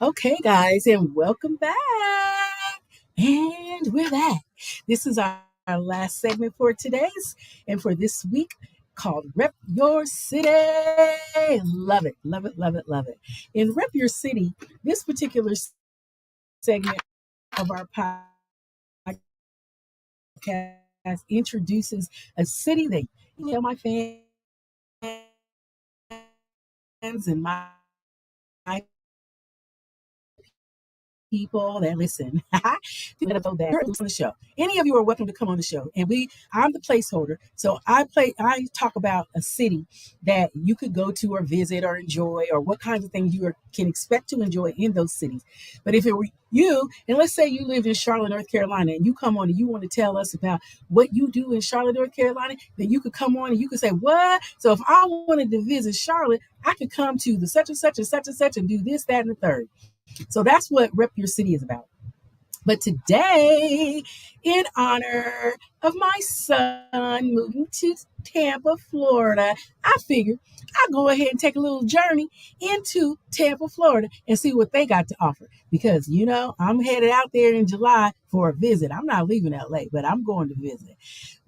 Okay, guys, and welcome back. And we're back. This is our last segment for today's and for this week called Rep Your City. Love it, love it, love it, love it. In Rep Your City, this particular segment of our podcast introduces a city that you know my fans and my people that listen to that on the show. Any of you are welcome to come on the show. And I'm the placeholder. So I talk about a city that you could go to or visit or enjoy or what kinds of things can expect to enjoy in those cities. But if it were you, and let's say you lived in Charlotte, North Carolina, and you come on and you want to tell us about what you do in Charlotte, North Carolina, then you could come on and you could say, what? So if I wanted to visit Charlotte, I could come to the such and such and such and such and do this, that, and the third. So that's what Rep Your City is about. But today, in honor of my son moving to Tampa, Florida, I figured I'll go ahead and take a little journey into Tampa, Florida and see what they got to offer. Because, I'm headed out there in July for a visit. I'm not leaving LA, but I'm going to visit.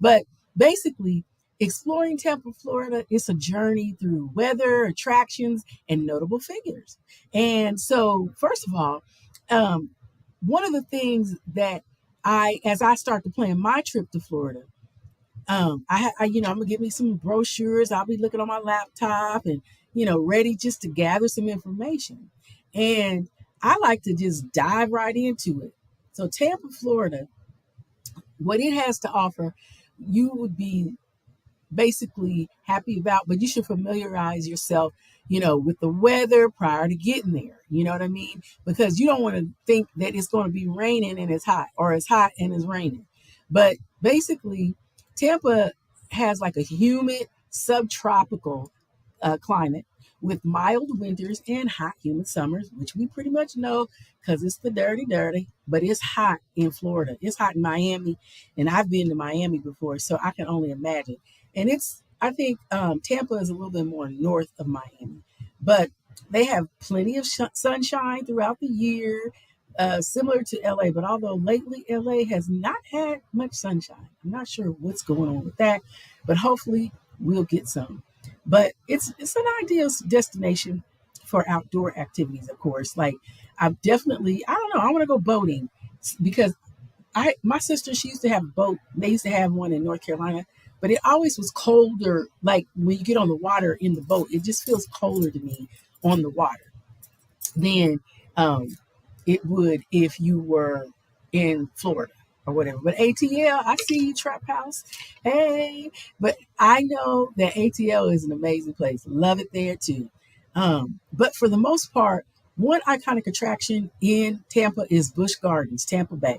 But basically, exploring Tampa, Florida is a journey through weather, attractions, and notable figures. And so, first of all, one of the things that as I start to plan my trip to Florida, I'm gonna get me some brochures. I'll be looking on my laptop and ready just to gather some information. And I like to just dive right into it. So Tampa, Florida, what it has to offer, you would be basically happy about, but you should familiarize yourself, with the weather prior to getting there. You know what I mean? Because you don't want to think that it's going to be raining and it's hot or it's hot and it's raining. But basically, Tampa has like a humid subtropical climate with mild winters and hot, humid summers, which we pretty much know because it's the dirty, dirty, but it's hot in Florida. It's hot in Miami, and I've been to Miami before, so I can only imagine. And I think Tampa is a little bit more north of Miami, but they have plenty of sunshine throughout the year, similar to LA. But although lately LA has not had much sunshine, I'm not sure what's going on with that, but hopefully we'll get some. But it's an ideal destination for outdoor activities, of course. Like I don't know, I want to go boating because my sister, she used to have a boat. They used to have one in North Carolina, but it always was colder. Like when you get on the water in the boat, it just feels colder to me on the water than it would if you were in Florida or whatever. But ATL, I see you, Trap House. Hey, but I know that ATL is an amazing place. Love it there too. But for the most part, one iconic attraction in Tampa is Busch Gardens, Tampa Bay.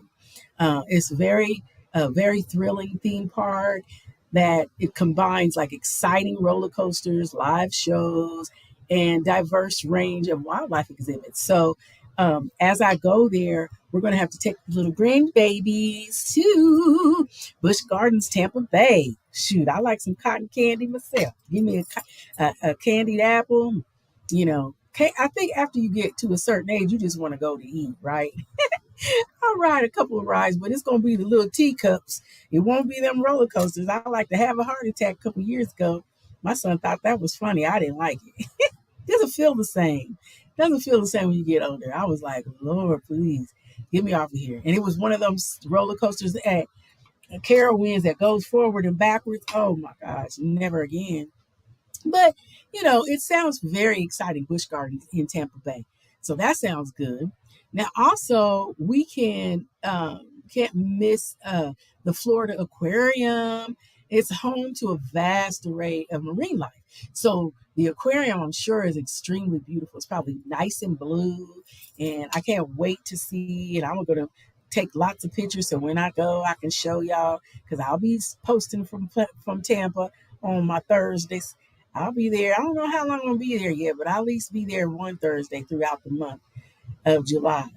It's very thrilling theme park that it combines like exciting roller coasters, live shows, and diverse range of wildlife exhibits. So as I go there, we're going to have to take the little grandbabies to Busch Gardens, Tampa Bay. Shoot, I like some cotton candy myself. Give me a candied apple. I think after you get to a certain age, you just want to go to eat, right? I'll ride a couple of rides, but it's gonna be the little teacups. It won't be them roller coasters. I like to have a heart attack a couple of years ago. My son thought that was funny. I didn't like it. Doesn't feel the same. Doesn't feel the same when you get older. I was like, Lord, please get me off of here. And it was one of those roller coasters at Carowinds that goes forward and backwards. Oh my gosh, never again. But it sounds very exciting, Busch Gardens in Tampa Bay. So that sounds good. Now, also, we can't miss the Florida Aquarium. It's home to a vast array of marine life. So the aquarium, I'm sure, is extremely beautiful. It's probably nice and blue, and I can't wait to see it. I'm going to take lots of pictures so when I go, I can show y'all because I'll be posting from Tampa on my Thursdays. I'll be there. I don't know how long I'm gonna be there yet, but I'll at least be there one Thursday throughout the month of July.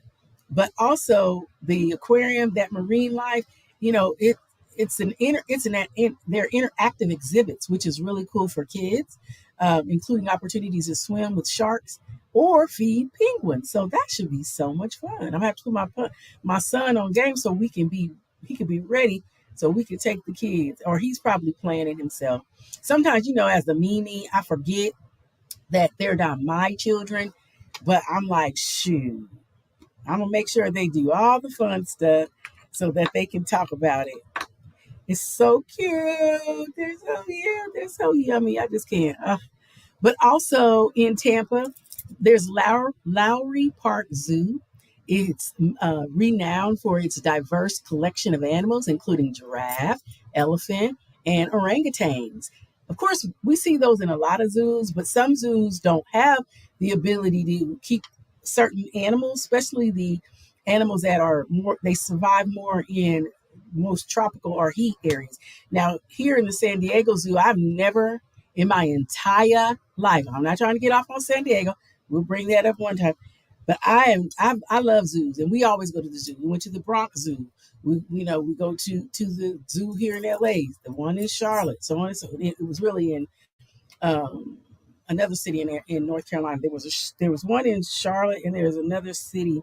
But also the aquarium, that marine life, it they're interactive exhibits, which is really cool for kids, including opportunities to swim with sharks or feed penguins. So that should be so much fun. I'm gonna have to put my son on game so he can be ready so we can take the kids, or he's probably playing it himself. Sometimes, as the Mimi, I forget that they're not my children, but I'm like, shoot, I'm gonna make sure they do all the fun stuff so that they can talk about it. It's so cute. They're so yummy. I just can't. But also in Tampa, there's Lowry Park Zoo. It's renowned for its diverse collection of animals, including giraffe, elephant, and orangutans. Of course, we see those in a lot of zoos, but some zoos don't have the ability to keep certain animals, especially the animals that are more, they survive more in most tropical or heat areas. Now, here in the San Diego Zoo, I've never in my entire life, I'm not trying to get off on San Diego. We'll bring that up one time. But I love zoos, and we always go to the zoo. We went to the Bronx Zoo. We go to the zoo here in LA, the one in Charlotte, so on and so. It was really in another city in North Carolina. There was one in Charlotte, and there was another city,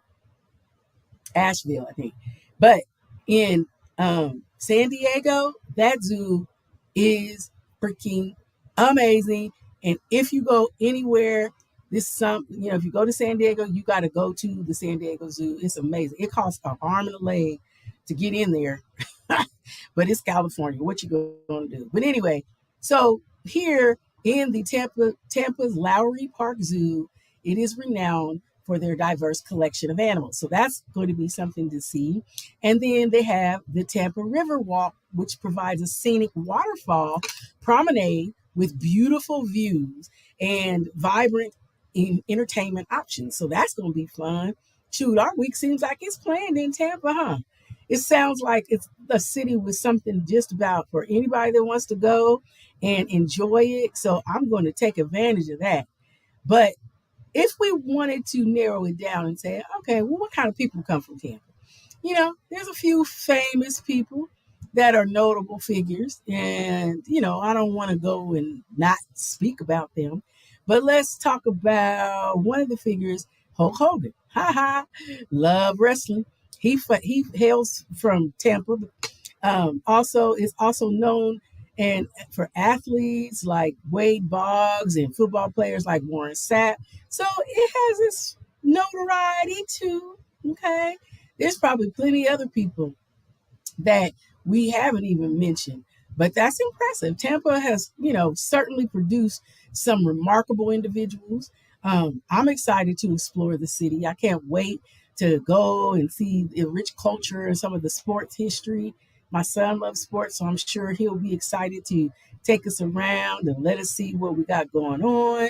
Asheville, I think. But in San Diego, that zoo is freaking amazing. And if you go anywhere, if you go to San Diego, you got to go to the San Diego Zoo. It's amazing. It costs an arm and a leg to get in there, but it's California. What you going to do? But anyway, so here in the Tampa's Lowry Park Zoo, it is renowned for their diverse collection of animals. So that's going to be something to see. And then they have the Tampa River Walk, which provides a scenic waterfall promenade with beautiful views and vibrant entertainment options. So that's going to be fun. Shoot, our week seems like it's planned in Tampa, huh? It sounds like it's a city with something just about for anybody that wants to go and enjoy it. So I'm going to take advantage of that. But if we wanted to narrow it down and say, okay, well, what kind of people come from Tampa? There's a few famous people that are notable figures, and I don't want to go and not speak about them, but let's talk about one of the figures, Hulk Hogan. Ha ha, love wrestling. He hails from Tampa. Also is also known and for athletes like Wade Boggs and football players like Warren Sapp. So it has its notoriety too. Okay. There's probably plenty other people that we haven't even mentioned, but that's impressive. Tampa has, certainly produced some remarkable individuals. I'm excited to explore the city. I can't wait to go and see the rich culture and some of the sports history. My son loves sports, so I'm sure he'll be excited to take us around and let us see what we got going on.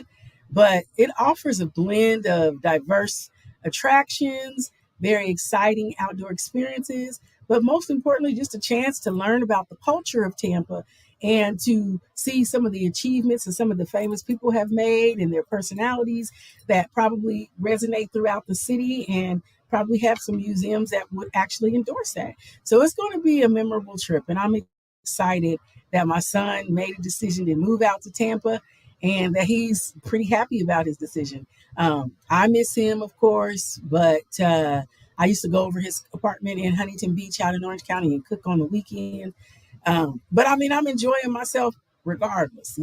But it offers a blend of diverse attractions, very exciting outdoor experiences, but most importantly, just a chance to learn about the culture of Tampa and to see some of the achievements that some of the famous people have made and their personalities that probably resonate throughout the city and probably have some museums that would actually endorse that. So it's going to be a memorable trip, and I'm excited that my son made a decision to move out to Tampa and that he's pretty happy about his decision. I miss him, of course, but I used to go over his apartment in Huntington Beach out in Orange County and cook on the weekend. But I mean, I'm enjoying myself regardless,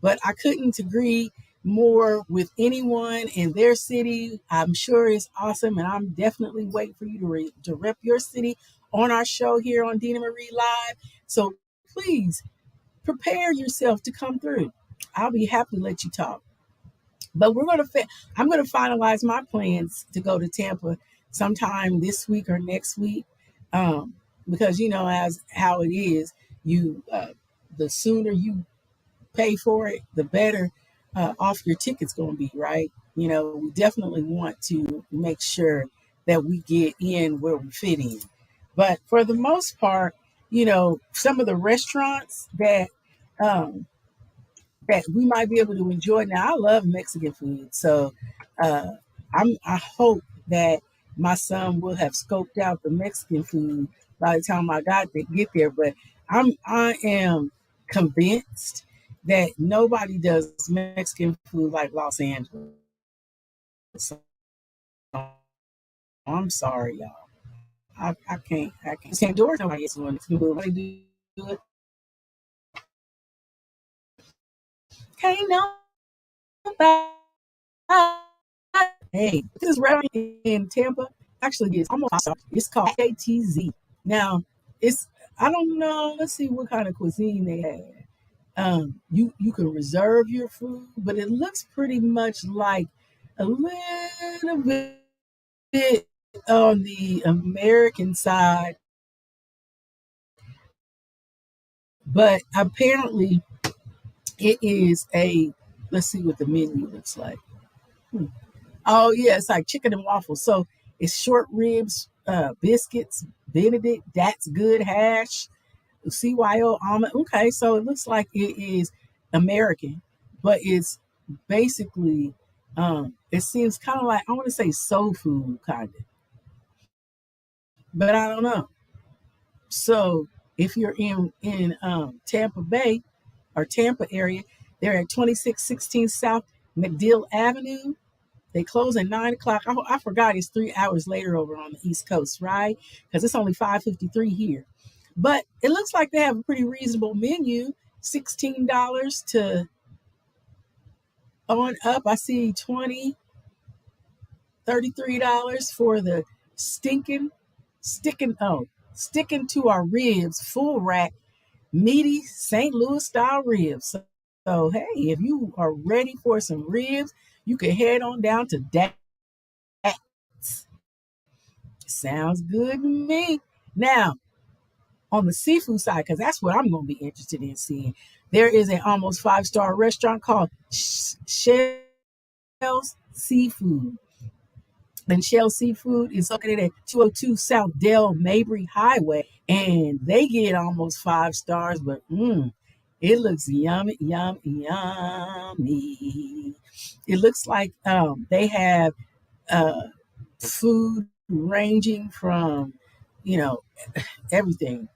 but I couldn't agree more with anyone in their city. I'm sure it's awesome, and I'm definitely waiting for you to rep your city on our show here on Dina Marie Live. So please prepare yourself to come through. I'll be happy to let you talk. But I'm going to finalize my plans to go to Tampa sometime this week or next week, because as how it is, the sooner you pay for it, the better off your ticket's going to be, right? We definitely want to make sure that we get in where we fit in. But for the most part, some of the restaurants um, that we might be able to enjoy. Now, I love Mexican food, so uh, I hope that my son will have scoped out the Mexican food by the time I got to get there. But I am convinced that nobody does Mexican food like Los Angeles. So I'm sorry, y'all. I can't endorse nobody else doing Mexican food. When they do it, can't nobody. Hey, this is restaurant in Tampa. Actually, it's almost it's called ATZ. Now, it's I don't know. Let's see what kind of cuisine they have. You can reserve your food, but it looks pretty much like a little bit on the American side, but apparently it is a. Let's see what the menu looks like. Hmm. Oh yeah, it's like chicken and waffles. So it's short ribs, biscuits, Benedict, that's good hash, CYO almond. Okay, so it looks like it is American, but it's basically it seems kind of like I want to say soul food kind of, but I don't know. So if you're in Tampa Bay or Tampa area, they're at 2616 South McDill Avenue. They close at 9 o'clock. I forgot it's 3 hours later over on the East Coast, right? Because it's only 5:53 here. But it looks like they have a pretty reasonable menu, $16 to on up. I see 20, $33 for the stinking, sticking to our ribs, full rack, meaty St. Louis style ribs. So hey, if you are ready for some ribs, you can head on down to that. Sounds good to me. Now, on the seafood side, because that's what I'm going to be interested in seeing, there is an almost five-star restaurant called Shell's Seafood. And Shell Seafood is located at 202 South Dale Mabry Highway. And they get almost 5 stars, but it looks yummy, yummy, yummy. It looks like they have uh, food ranging from, you know, everything.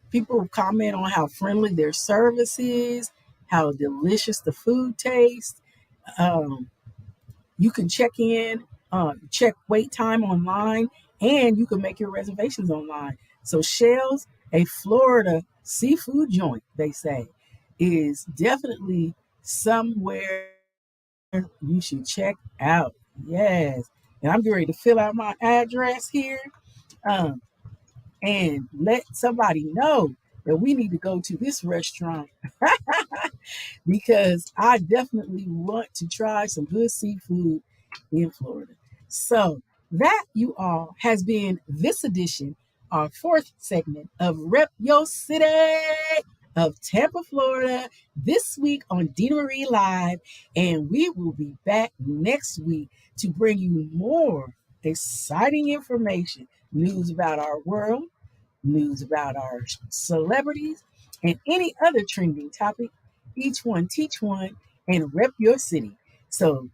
People comment on how friendly their service is, how delicious the food tastes. Um, you can check in, check wait time online, and you can make your reservations online. So Shell's, a Florida seafood joint, they say, is definitely somewhere you should check out. Yes. And I'm getting ready to fill out my address here. Um, and let somebody know that we need to go to this restaurant because I definitely want to try some good seafood in Florida. So, that you all has been this edition, our fourth segment of Rep Your City of Tampa, Florida, this week on Dina Marie Live. And we will be back next week to bring you more exciting information, news about our world, news about our celebrities, and any other trending topic. Each one teach one and rep your city. So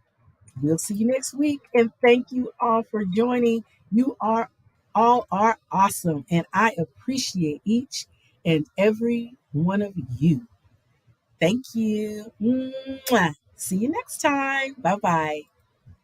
we'll see you next week. And thank you all for joining. You are all are awesome. And I appreciate each and every one of you. Thank you. Mwah. See you next time. Bye bye.